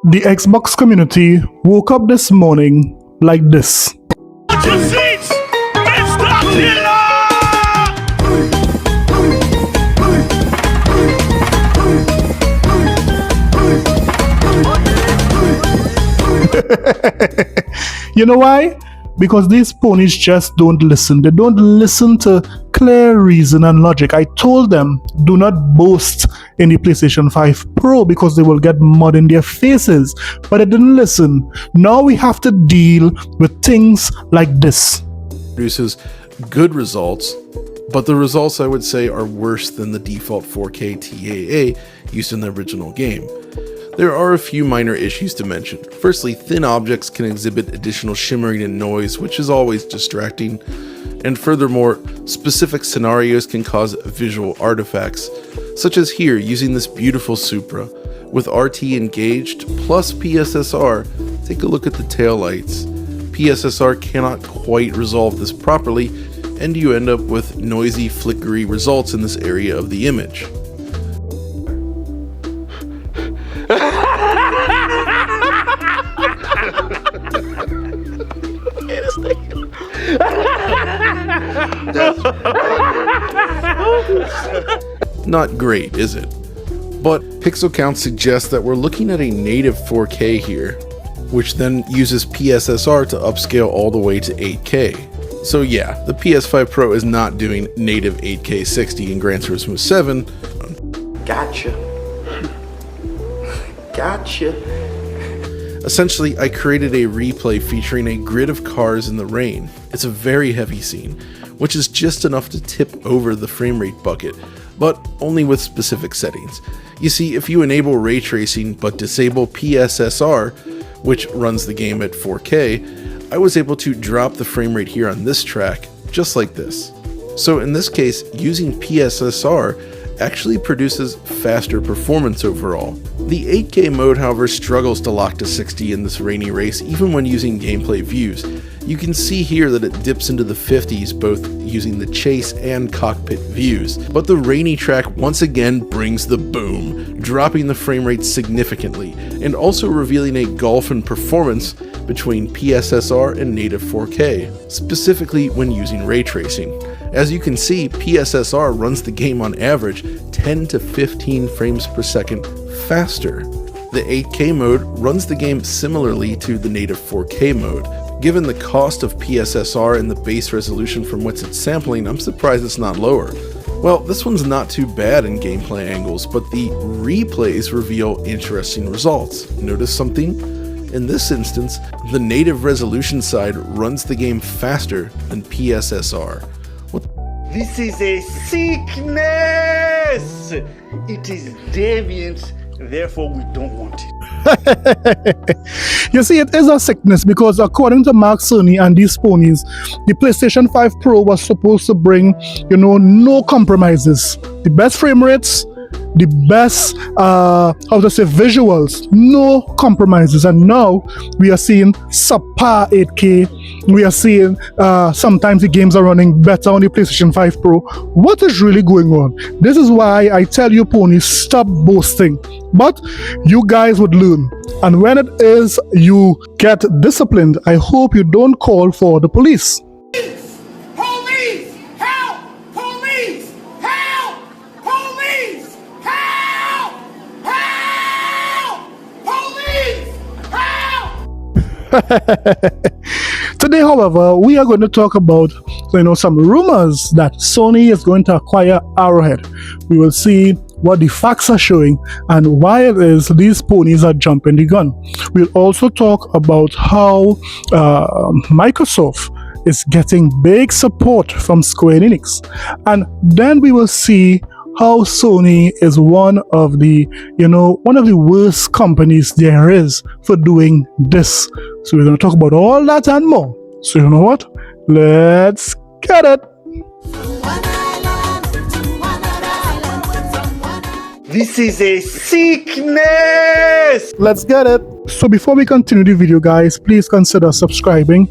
The Xbox community woke up this morning like this. Your seats, Mr. Killer! You know why? Because these ponies just don't listen. They don't listen to clear reason and logic. I told them, do not boast in the PlayStation 5 Pro because they will get mud in their faces. But they didn't listen. Now we have to deal with things like this. Produces good results, but the results I would say are worse than the default 4K TAA used in the original game. There are a few minor issues to mention. Firstly, thin objects can exhibit additional shimmering and noise, which is always distracting. And furthermore, specific scenarios can cause visual artifacts, such as here using this beautiful Supra. With RT engaged plus PSSR, take a look at the taillights. PSSR cannot quite resolve this properly, and you end up with noisy, flickery results in this area of the image. Not great, is it? But pixel count suggests that we're looking at a native 4K here, which then uses PSSR to upscale all the way to 8K. So yeah, the PS5 Pro is not doing native 8K 60 in Gran Turismo 7. Gotcha. Gotcha. Essentially, I created a replay featuring a grid of cars in the rain. It's a very heavy scene, which is just enough to tip over the frame rate bucket, but only with specific settings. You see, if you enable ray tracing but disable PSSR, which runs the game at 4K, I was able to drop the frame rate here on this track, just like this. So in this case, using PSSR actually produces faster performance overall. The 8K mode, however, struggles to lock to 60 in this rainy race, even when using gameplay views. You can see here that it dips into the 50s both using the chase and cockpit views, but the rainy track once again brings the boom, dropping the frame rate significantly, and also revealing a gulf in performance between PSSR and native 4K, specifically when using ray tracing. As you can see, PSSR runs the game on average 10 to 15 frames per second faster. The 8K mode runs the game similarly to the native 4K mode. Given the cost of PSSR and the base resolution from which it's sampling, I'm surprised it's not lower. Well, this one's not too bad in gameplay angles, but the replays reveal interesting results. Notice something? In this instance, the native resolution side runs the game faster than PSSR. This is a sickness! It is deviant, therefore we don't want it. You see, it is a sickness because according to Mark Sony and these ponies, the PlayStation 5 Pro was supposed to bring, no compromises. The best frame rates, the best, visuals, no compromises. And now we are seeing subpar 8K. We are seeing sometimes the games are running better on the PlayStation 5 Pro. What is really going on? This is why I tell you, ponies, stop boasting. But you guys would learn. And when it is you get disciplined, I hope you don't call for the police. Police! Help! Police! Help! Police! Help! Help! Police! Help! Today, however, we are going to talk about some rumors that Sony is going to acquire Arrowhead. We will see what the facts are showing and why it is these ponies are jumping the gun. We'll also talk about how Microsoft is getting big support from Square Enix, and then we will see how Sony is one of the worst companies there is for doing this. So we're going to talk about all that and more. So you know what? Let's get it. This is a sickness! Let's get it. So before we continue the video, guys, please consider subscribing.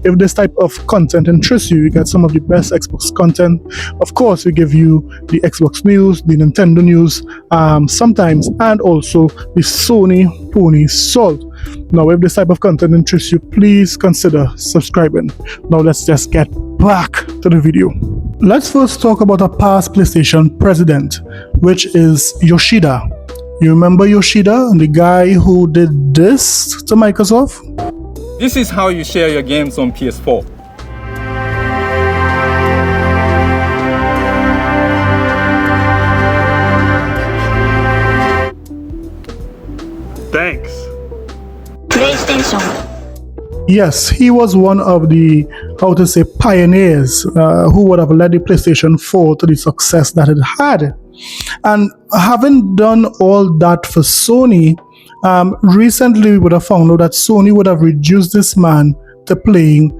If this type of content interests you, you get some of the best Xbox content. Of course, we give you the Xbox news, the Nintendo news, sometimes, and also the Sony Pony Salt. Now, if this type of content interests you, please consider subscribing. Now, let's just get back to the video. Let's first talk about a past PlayStation president, which is Yoshida. You remember Yoshida, the guy who did this to Microsoft? This is how you share your games on PS4. Thanks. PlayStation. Yes, he was one of the, how to say, pioneers who would have led the PlayStation 4 to the success that it had. And having done all that for Sony, recently we would have found out that Sony would have reduced this man to playing,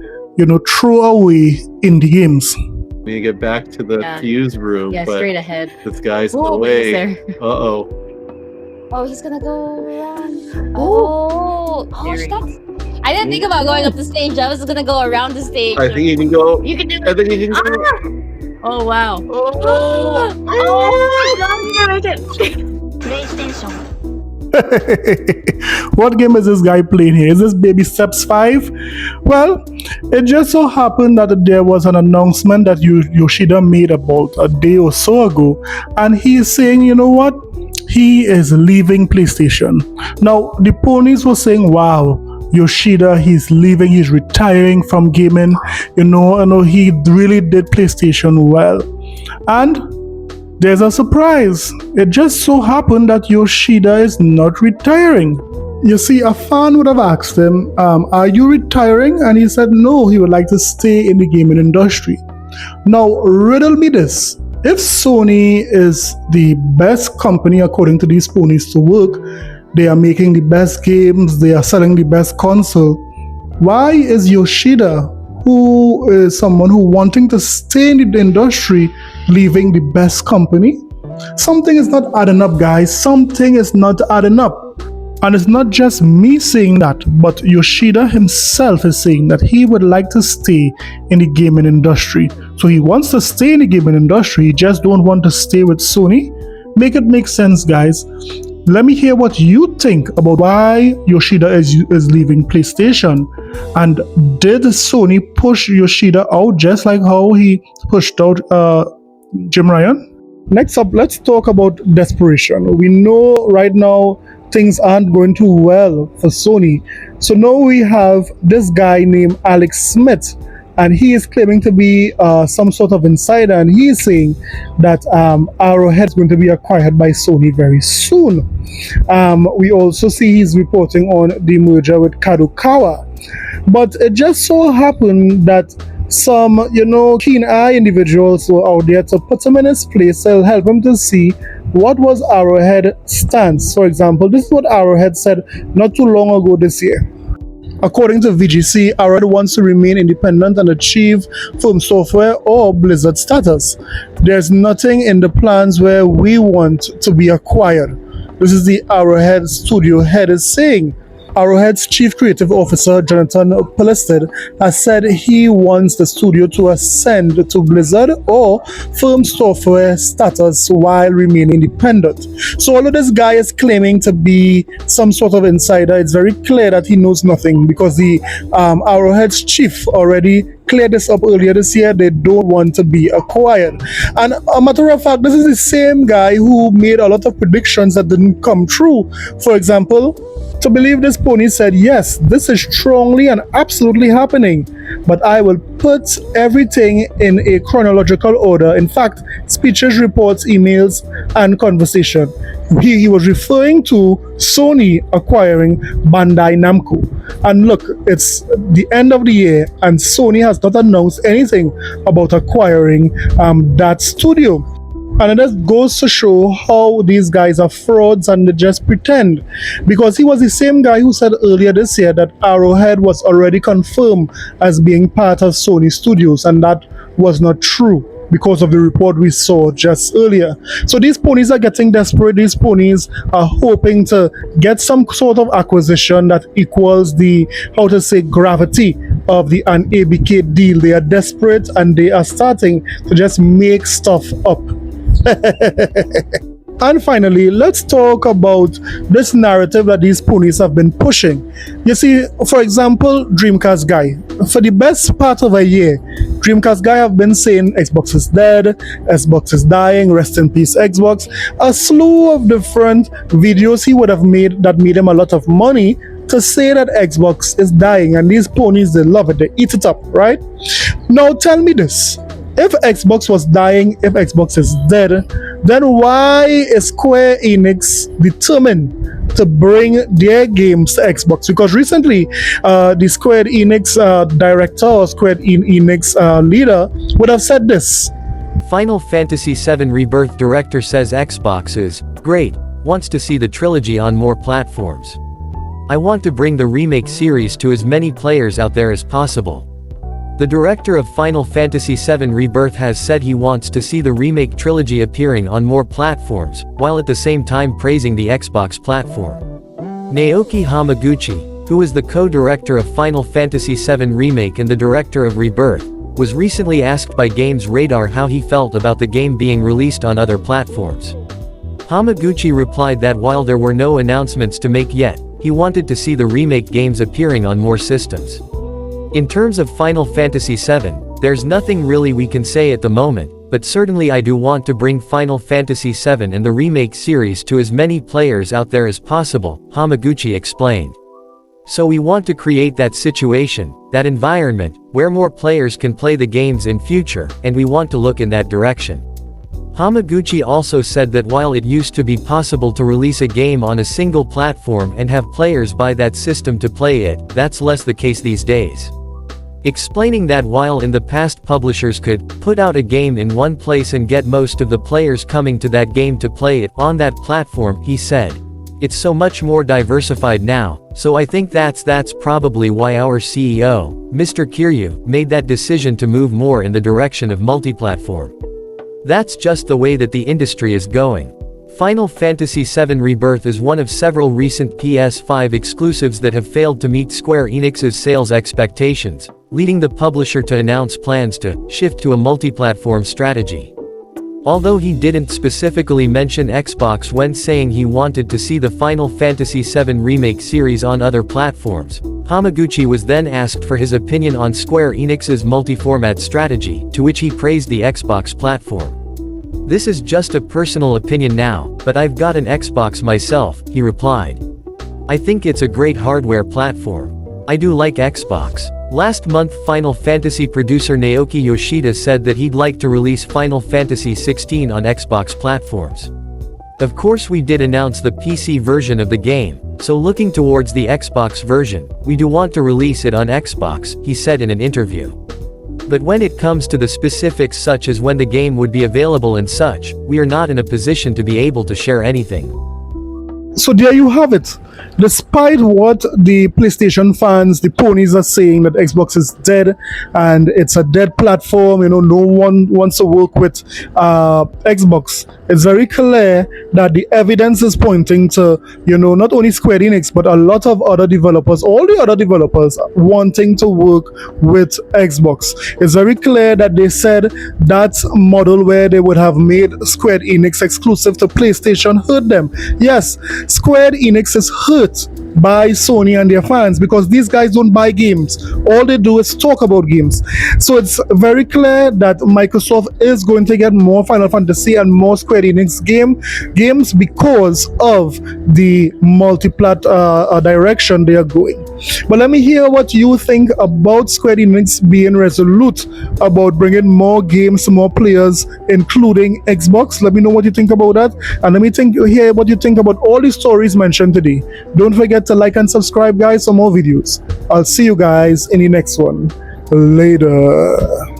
throwaway indie games. We get back to the fuse room, Yeah, but straight ahead. this guy's in Ooh, the way. there. Uh-oh. Oh, he's gonna go around. Oh, stop. I didn't think about going up the stage. I was gonna go around the stage. I think you can go. You can do I think you can go. Oh, wow. Oh. PlayStation. What game is this guy playing here? Is this Baby Steps 5? Well, it just so happened that there was an announcement that Yoshida made about a day or so ago, and he is saying, you know what? He is leaving PlayStation. Now, the ponies were saying, wow, Yoshida, he's leaving, he's retiring from gaming. I know he really did PlayStation well. And there's a surprise. It just so happened that Yoshida is not retiring. You see, a fan would have asked him, are you retiring? And he said no, he would like to stay in the gaming industry. Now, riddle me this. If Sony is the best company according to these ponies to work, they are making the best games, they are selling the best console, why is Yoshida, who is someone who wanting to stay in the industry, leaving the best company? Something is not adding up, guys. Something is not adding up. And it's not just me saying that, but Yoshida himself is saying that he would like to stay in the gaming industry. So he wants to stay in the gaming industry, he just don't want to stay with Sony. Make it make sense, guys. Let me hear what you think about why Yoshida is leaving PlayStation. And did Sony push Yoshida out just like how he pushed out Jim Ryan? Next up, let's talk about desperation. We know right now things aren't going too well for Sony. So now we have this guy named Alex Smith, and he is claiming to be some sort of insider, and he is saying that Arrowhead is going to be acquired by Sony very soon. We also see he's reporting on the merger with Kadokawa. But it just so happened that some, keen-eye individuals were out there to put him in his place to help him to see what was Arrowhead's stance. For example, this is what Arrowhead said not too long ago this year. According to VGC, Arrowhead wants to remain independent and achieve Firm Software or Blizzard status. There's nothing in the plans where we want to be acquired. This is the Arrowhead studio head is saying. Arrowhead's Chief Creative Officer, Jonathan Pellisted, has said he wants the studio to ascend to Blizzard or Firm Software status while remaining independent. So although this guy is claiming to be some sort of insider, it's very clear that he knows nothing, because the Arrowhead's chief already cleared this up earlier this year. They don't want to be acquired. And a matter of fact, this is the same guy who made a lot of predictions that didn't come true. For example, to believe this pony said, yes, this is strongly and absolutely happening, but I will put everything in a chronological order. In fact, speeches, reports, emails, and conversation. He was referring to Sony acquiring Bandai Namco. And look, it's the end of the year and Sony has not announced anything about acquiring that studio. And it just goes to show how these guys are frauds and they just pretend. Because he was the same guy who said earlier this year that Arrowhead was already confirmed as being part of Sony Studios, and that was not true. because of the report we saw just earlier. So these ponies are getting desperate. These ponies are hoping to get some sort of acquisition that equals the, how to say, gravity of the an ABK deal. They are desperate and they are starting to just make stuff up. And finally, let's talk about this narrative that these ponies have been pushing. You see, for example, Dreamcast Guy. For the best part of a year, Dreamcast Guy have been saying Xbox is dead, Xbox is dying, rest in peace Xbox. A slew of different videos he would have made that made him a lot of money to say that Xbox is dying, and these ponies, they love it, they eat it up, right? Now tell me this. If Xbox was dying, if Xbox is dead, then why is Square Enix determined to bring their games to Xbox? Because recently, the Square Enix director or Square Enix leader would have said this. Final Fantasy VII Rebirth director says Xbox is great, wants to see the trilogy on more platforms. I want to bring the remake series to as many players out there as possible. The director of Final Fantasy VII Rebirth has said he wants to see the remake trilogy appearing on more platforms, while at the same time praising the Xbox platform. Naoki Hamaguchi, who is the co-director of Final Fantasy VII Remake and the director of Rebirth, was recently asked by Games Radar how he felt about the game being released on other platforms. Hamaguchi replied that while there were no announcements to make yet, he wanted to see the remake games appearing on more systems. In terms of Final Fantasy VII, there's nothing really we can say at the moment, but certainly I do want to bring Final Fantasy VII and the remake series to as many players out there as possible, Hamaguchi explained. So we want to create that situation, that environment, where more players can play the games in future, and we want to look in that direction. Hamaguchi also said that while it used to be possible to release a game on a single platform and have players buy that system to play it, that's less the case these days. Explaining that while in the past publishers could put out a game in one place and get most of the players coming to that game to play it on that platform, he said, it's so much more diversified now, so I think that's probably why our CEO, Mr. Kiryu, made that decision to move more in the direction of multi-platform. That's just the way that the industry is going. Final Fantasy VII Rebirth is one of several recent PS5 exclusives that have failed to meet Square Enix's sales expectations, leading the publisher to announce plans to shift to a multi-platform strategy. Although he didn't specifically mention Xbox when saying he wanted to see the Final Fantasy VII Remake series on other platforms, Hamaguchi was then asked for his opinion on Square Enix's multi-format strategy, to which he praised the Xbox platform. This is just a personal opinion now, but I've got an Xbox myself, he replied. I think it's a great hardware platform. I do like Xbox. Last month Final Fantasy producer Naoki Yoshida said that he'd like to release Final Fantasy XVI on Xbox platforms. Of course we did announce the PC version of the game, so looking towards the Xbox version, we do want to release it on Xbox, he said in an interview. But when it comes to the specifics such as when the game would be available and such, we are not in a position to be able to share anything. So there you have it. Despite what the PlayStation fans, the ponies are saying that Xbox is dead and it's a dead platform, no one wants to work with Xbox, it's very clear that the evidence is pointing to, not only Square Enix, but a lot of other developers, all the other developers wanting to work with Xbox. It's very clear that they said that model where they would have made Square Enix exclusive to PlayStation hurt them. Yes, Square Enix is hurt by Sony and their fans because these guys don't buy games. All they do is talk about games. So it's very clear that Microsoft is going to get more Final Fantasy and more Square Enix games because of the multi-plat direction they are going. But let me hear what you think about Square Enix being resolute about bringing more games to more players, including Xbox. Let me know what you think about that, and let me hear what you think about all the stories mentioned today. Don't forget to like and subscribe, guys, for more videos. I'll see you guys in the next one. Later.